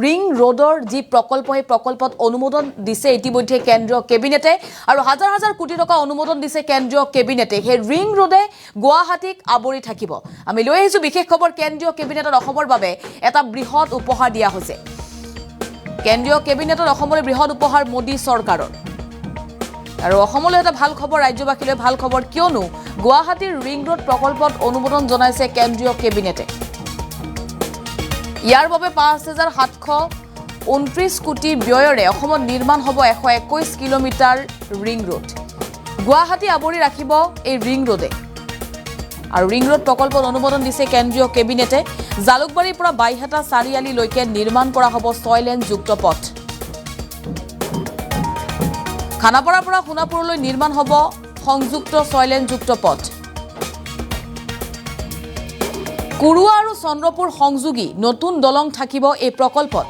Ring ৰোডৰ যি প্ৰকল্প এই প্ৰকল্পত অনুমোদন দিছে ইতিমধ্যে কেন্দ্ৰীয় কেবিনেটে আৰু হাজাৰ হাজাৰ কোটি টকা অনুমোদন দিছে কেন্দ্ৰীয় কেবিনেটে সেই ৰিং ৰোডে গুৱাহাটীক আৱৰি থাকিব আমি লৈ আহিছো বিশেষ খবৰ কেন্দ্ৰীয় কেবিনেটত অসমৰ বাবে এটা বৃহৎ উপহাৰ দিয়া হৈছে কেন্দ্ৰীয় কেবিনেটত অসমলৈ বৃহৎ উপহাৰ মোদী চৰকাৰৰ আৰু অসমলৈ এটা ভাল খবৰ ৰাজ্যবাসীলৈ ভাল খবৰ কিয়নো গুৱাহাটীৰ ৰিং ৰোড প্ৰকল্পত অনুমোদন জনাইছে কেন্দ্ৰীয় কেবিনেটে ইয়াৰ বাবে ৫,৭২৯ কোটি ব্যয়ৰে অসমত নিৰ্মাণ হ'ব ১২১ কিলোমিটাৰ ৰিং ৰোড গুৱাহাটী আৱৰি ৰাখিব এই ৰিং ৰোডে আৰু ৰিং ৰোড প্ৰকল্পত অনুমোদন দিছে কেন্দ্ৰীয় কেবিনেটে জালুকবাৰীৰ পৰা বাইহাটা চাৰিআলিলৈকে নিৰ্মাণ কৰা হ'ব ৬ লেন যুক্ত পথ খানাপাৰাৰ পৰা সোণাপুৰলৈ নিৰ্মাণ হ'ব সংযুক্ত ৬ লেন যুক্ত পথ কুৰুৱা আৰু চন্দ্ৰপুৰ সংযোগী নতুন দলং থাকিব এই প্ৰকল্পত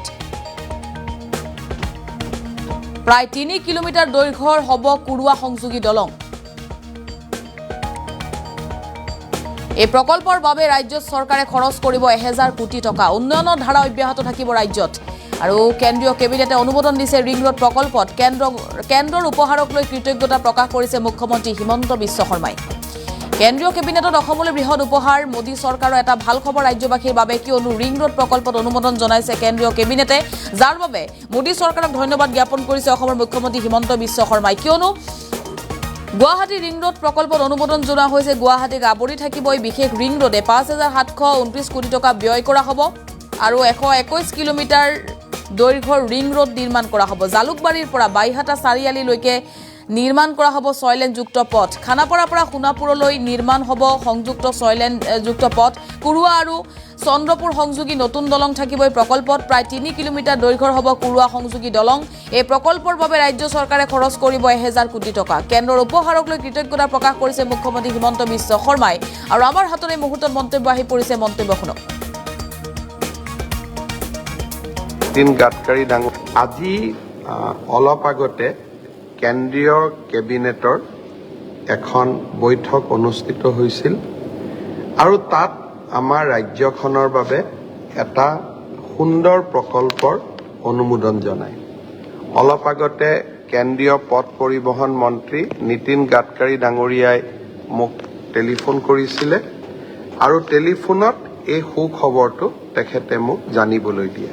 প্ৰায় ৩ কিলোমিটাৰ দৈৰ্ঘ্যৰ হ'ব কুৰুৱা সংযোগী দলং এই প্ৰকল্পৰ বাবে ৰাজ্য চৰকাৰে খৰচ কৰিব ১০০০ কোটি টকা উন্নয়নৰ ধাৰা অব্যাহত থাকিব ৰাজ্যত আৰু কেন্দ্ৰীয় কেবিনেটে অনুমোদন দিছে ৰিং ৰোড প্ৰকল্পত কেন্দ্ৰৰ উপহাৰক লৈ কৃতজ্ঞতা প্ৰকাশ কৰিছে মুখ্যমন্ত্ৰী হিমন্ত বিশ্ব শৰ্মাই কেন্দ্ৰীয় কেবিনেটত অসমলৈ বৃহৎ উপহাৰ মোদী চৰকাৰৰ এটা ভাল খবৰ ৰাজ্যবাসীৰ বাবে কিয়নো ৰিং ৰোড প্ৰকল্পত অনুমোদন জনাইছে কেন্দ্ৰীয় কেবিনেটে যাৰ বাবে মোদী চৰকাৰক ধন্যবাদ জ্ঞাপন কৰিছে অসমৰ মুখ্যমন্ত্ৰী হিমন্ত বিশ্ব শৰ্মাই কিয়নো গুৱাহাটী ৰিং ৰোড প্ৰকল্পত অনুমোদন জনোৱা হৈছে গুৱাহাটীক আৱৰি থাকিব এই বিশেষ ৰিং ৰোডে ৫,৭২৯ কোটি টকা ব্যয় কৰা হ'ব আৰু ১২১ কিলোমিটাৰ দৈৰ্ঘ্যৰ ৰিং ৰোড নিৰ্মাণ কৰা হ'ব জালুকবাৰীৰ পৰা বাইহাটা চাৰিআলিলৈকে নিৰ্মাণ কৰা হ'ব ৬ লেন যুক্ত পথ খানাপাৰাৰ পৰা সোণাপুৰলৈ নিৰ্মাণ হ'ব সংযুক্ত ৬ লেন যুক্ত পথ কুৰুৱা আৰু চন্দ্ৰপুৰ সংযোগী নতুন দলং থাকিব এই প্ৰকল্পত প্ৰায় ৩ কিলোমিটাৰ দৈৰ্ঘ্যৰ হ'ব কুৰুৱা সংযোগী দলং এই প্ৰকল্পৰ বাবে ৰাজ্য চৰকাৰে খৰচ কৰিব ১০০০ কোটি টকা কেন্দ্ৰৰ উপহাৰক লৈ কৃতজ্ঞতা প্ৰকাশ কৰিছে মুখ্যমন্ত্ৰী হিমন্ত বিশ্ব শৰ্মাই আৰু আমাৰ হাতত এই মুহূৰ্তত মন্তব্য আহি পৰিছে মন্তব্য শুনক নীতিন গাডকাৰী ডাঙৰ আজি অলপ আগতে কেন্দ্ৰীয় কেবিনেটৰ এখন বৈঠক অনুষ্ঠিত হৈছিল আৰু তাত আমাৰ ৰাজ্যখনৰ বাবে এটা সুন্দৰ প্ৰকল্পৰ অনুমোদন জনায় অলপ আগতে কেন্দ্ৰীয় পথ পৰিবহণ মন্ত্ৰী নীতিন গাডকাৰী ডাঙৰীয়াই মোক টেলিফোন কৰিছিলে আৰু টেলিফোনত এই সুখবৰটো তেখেতে মোক জানিবলৈ দিয়ে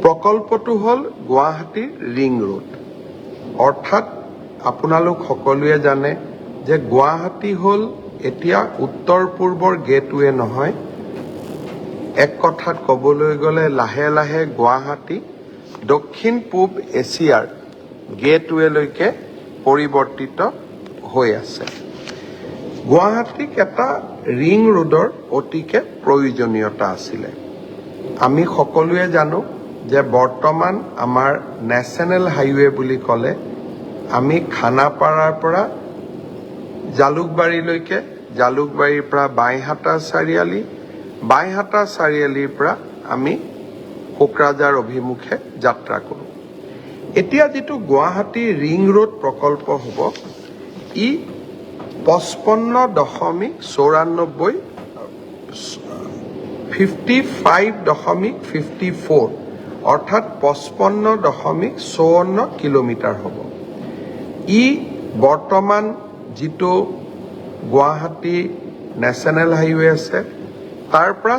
প্ৰকল্পটো হ'ল গুৱাহাটীৰ ৰিং ৰোড অৰ্থাৎ আপোনালোক সকলোৱে জানে যে গুৱাহাটী হ'ল এতিয়া উত্তৰ পূৰ্বৰ গেটৱে নহয় এক কথাত ক'বলৈ গ'লে লাহে লাহে গুৱাহাটী দক্ষিণ পূব এছিয়াৰ গেটৱেলৈকে পৰিৱৰ্তিত হৈ আছে গুৱাহাটীক এটা ৰিং ৰোডৰ অতিকে প্ৰয়োজনীয়তা আছিলে আমি সকলোৱে জানো যে বৰ্তমান আমাৰ নেশ্যনেল হাইৱে বুলি ক'লে আমি খানাপাৰাৰ পৰা জালুকবাৰীলৈকে জালুকবাৰীৰ পৰা বাইহাটা চাৰিআলিৰ পৰা আমি কোকৰাঝাৰ অভিমুখে যাত্ৰা কৰোঁ এতিয়া যিটো গুৱাহাটী ৰিং ৰোড প্ৰকল্প হ'ব ই 55.54 অৰ্থাৎ 55.54 কিলোমিটাৰ হ'ব ই বৰ্তমান যিটো গুৱাহাটী নেশ্যনেল হাইৱে আছে তাৰ পৰা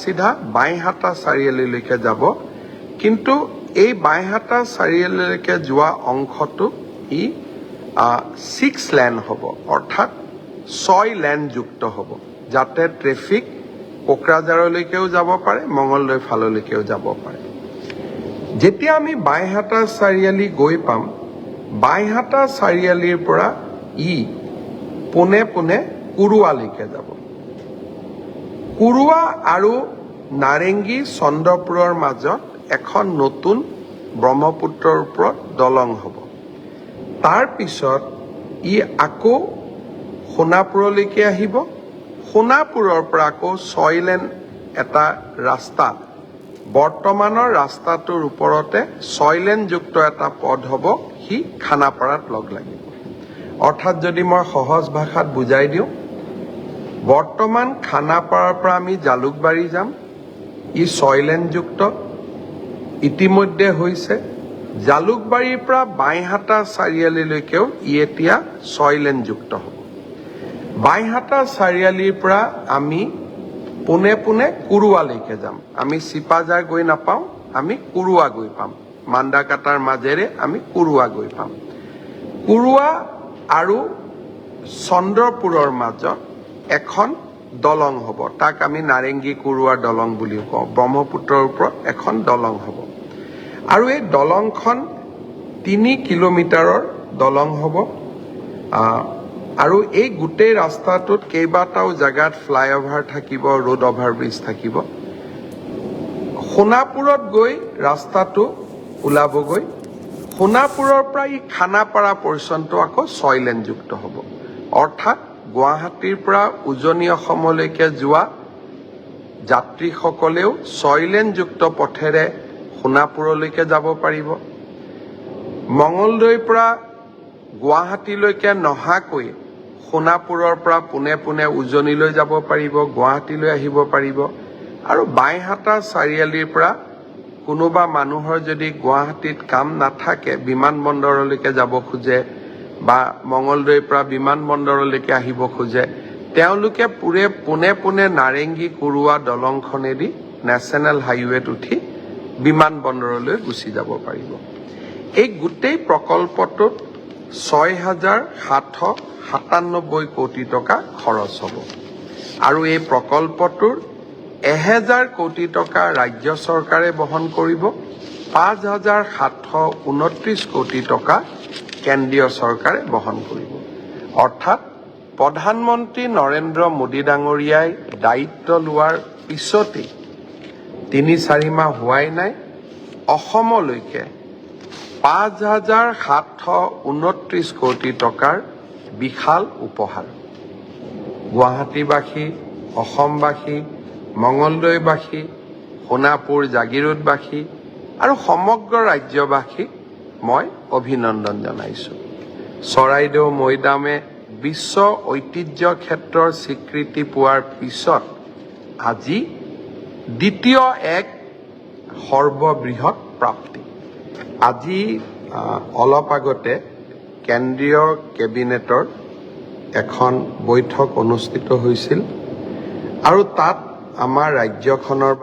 চিধা বাইহাটা চাৰিআলিলৈকে যাব কিন্তু এই বাইহাটা চাৰিআলিলৈকে যোৱা অংশটো ই 6 লেন হ'ব অৰ্থাৎ 6 লেন যুক্ত হ'ব যাতে ট্ৰেফিক কোকৰাঝাৰলৈকেও যাব পাৰে মঙলদৈ ফাললৈকেও যাব পাৰে যেতিয়া আমি বাইহাটা চাৰিআলি গৈ পাম বাইহাটা চাৰিআলিৰ পৰা ই পোনে কুৰুৱালৈকে যাব কুৰুৱা আৰু নাৰেংগী চন্দ্ৰপুৰৰ মাজত এখন নতুন ব্ৰহ্মপুত্ৰৰ ওপৰত দলং হ'ব তাৰ পিছত ই আকৌ সোণাপুৰলৈকে আহিব সোণাপুৰৰ পৰা আকৌ 6 লেন এটা ৰাস্তা বৰ্তমানৰ ৰাস্তাটোৰ ওপৰতে 6 লেন যুক্ত এটা পথ হ'ব সি খানাপাৰাত লগ লাগিব অৰ্থাৎ যদি মই সহজ ভাষাত বুজাই দিওঁ বৰ্তমান খানাপাৰাৰ পৰা আমি জালুকবাৰী যাম ই 6 লেন যুক্ত ইতিমধ্যে হৈছে। জালুকবাৰীৰ পৰা বাইহাটা চাৰিআলিলৈকেও ই এতিয়া 6 লেনযুক্ত হ'ব। বাইহাটা চাৰিআলিৰ পৰা আমি পোনে পোনে কুৰুৱালৈকে যাম। আমি চিপাঝাৰ গৈ নাপাওঁ, আমি কুৰুৱা গৈ পাম। মান্দাকাটাৰ মাজেৰে আমি কুৰুৱা গৈ পাম। কুৰুৱা আৰু চন্দ্ৰপুৰৰ মাজত এখন দলং হ'ব। তাক আমি নাৰেংগী কুৰুৱা দলং বুলিও কওঁ। ব্ৰহ্মপুত্ৰৰ ওপৰত এখন দলং হ'ব। আৰু এই দলংখন 3 কিলোমিটাৰৰ দলং হ'ব। আৰু এই গোটেই ৰাস্তাটোত কেইবাটাও জাগাত ফ্লাইঅভাৰ থাকিব, ৰোড অভাৰব্ৰিজ থাকিব। সোণাপুৰত গৈ ৰাস্তাটো ওলাবগৈ। সোণাপুৰৰ পৰা ই খানাপাৰা পৰ্যন্ত আকৌ 6 লেনযুক্ত হ'ব। অৰ্থাৎ গুৱাহাটীৰ পৰা উজনি অসমলৈকে যোৱা যাত্ৰীসকলেও 6 লেনযুক্ত পথেৰে সোণাপুৰলৈকে যাব পাৰিব। মঙলদৈৰ পৰা গুৱাহাটীলৈকে নহাকৈ সোণাপুৰৰ পৰা পোনে পোনে উজনিলৈ যাব পাৰিব, গুৱাহাটীলৈ আহিব পাৰিব। আৰু বাইহাটা চাৰিআলিৰ পৰা কোনোবা মানুহৰ যদি গুৱাহাটীত কাম নাথাকে, বিমানবন্দৰলৈকে যাব খোজে বা মঙলদৈৰ পৰা বিমানবন্দৰলৈকে আহিব খোজে, তেওঁলোকে পোনে পোনে নাৰেংগী কুৰুৱা দলংখনেদি নেশ্যনেল হাইৱেত উঠি বিমানবন্দৰলৈ গুচি যাব পাৰিব। এই গোটেই প্ৰকল্পটোত 6,797 কোটি টকা খৰচ হ'ব। আৰু এই প্ৰকল্পটোৰ 1,000 কোটি টকা ৰাজ্য চৰকাৰে বহন কৰিব, 5,729 কোটি টকা কেন্দ্ৰীয় চৰকাৰে বহন কৰিব। অৰ্থাৎ প্ৰধানমন্ত্ৰী নৰেন্দ্ৰ মোদী ডাঙৰীয়াই দায়িত্ব লোৱাৰ পিছতেই 3-4 মাহ হোৱাই নাই, অসমলৈকে 5,729 কোটি টকাৰ বিশাল উপহাৰ। গুৱাহাটীবাসী, অসমবাসী, মঙলদৈবাসী, সোণাপুৰ জাগিৰোডবাসী আৰু সমগ্ৰ ৰাজ্যবাসীক মই অভিনন্দন জনাইছোঁ। চৰাইদেউ মৈদামে বিশ্ব ঐতিহ্য ক্ষেত্ৰৰ স্বীকৃতি পোৱাৰ পিছত আজি দ্বিতীয় এক সৰ্ববৃহৎ প্ৰাপ্তি। আজি অলপ আগতে কেন্দ্ৰীয় কেবিনেটৰ এখন বৈঠক অনুষ্ঠিত হৈছিল আৰু তাত আমাৰ ৰাজ্যখনৰ